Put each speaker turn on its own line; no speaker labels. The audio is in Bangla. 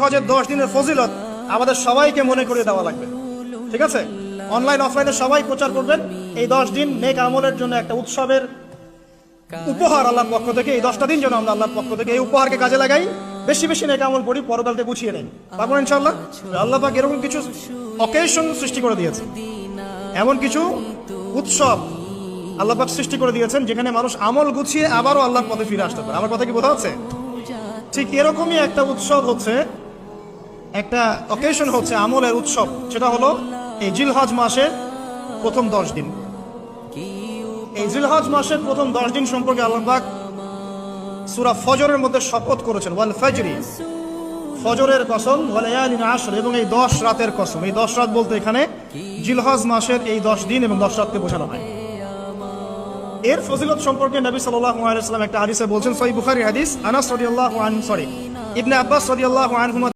হজের 10 দিনের ফজিলত আমাদের সবাইকে মনে করে দেওয়া লাগবে, ঠিক আছে? অনলাইন অফলাইনে সবাই প্রচার করবেন। এই 10 দিন নেক আমলের জন্য একটা উৎসবের উপহার আল্লাহর পক্ষ থেকে। এই 10টা দিন যেন আমরা আল্লাহর পক্ষ থেকে এই উপহারকে কাজে লাগাই, বেশি বেশি নেক আমল করি, পরকালকে গুছিয়ে নেই। তারপর ইনশাআল্লাহ আল্লাহ পাক এরকম কিছু অকেশন সৃষ্টি করে দিয়েছে, এমন কিছু উৎসব আল্লাহ পাক সৃষ্টি করে দিয়েছেন যেখানে মানুষ আমল গুছিয়ে আবারও আল্লাহর পথে ফিরে আসতে পারে। আমার কথা কি বোঝা হচ্ছে? ঠিক এরকমই একটা উৎসব হচ্ছে, একটা অকেশন হচ্ছে আমলের উৎসব, সেটা হলো এই জিলহজ মাসের প্রথম 10 দিন। এই জিলহজ মাসের প্রথম 10 দিন সম্পর্কে আল্লাহ পাক সূরা ফজরের মধ্যে শপথ করেছেন, ওয়াল ফাজরি, ফজরের কসম, ওয়া লায়ালিন আশর, এবং এই 10 রাতের কসম। এই 10 রাত বলতে এখানে জিলহজ মাসের এই 10 দিন এবং 10 রাতকে বোঝানো হয়। এর ফজিলত সম্পর্কে নবী সাল্লাল্লাহু আলাইহি ওয়াসাল্লাম একটা হাদিসে বলছেন, সহিহ বুখারী হাদিস, আনাস রাদিয়াল্লাহু আনহু, ইবনে আব্বাস রাদিয়াল্লাহু আনহুমা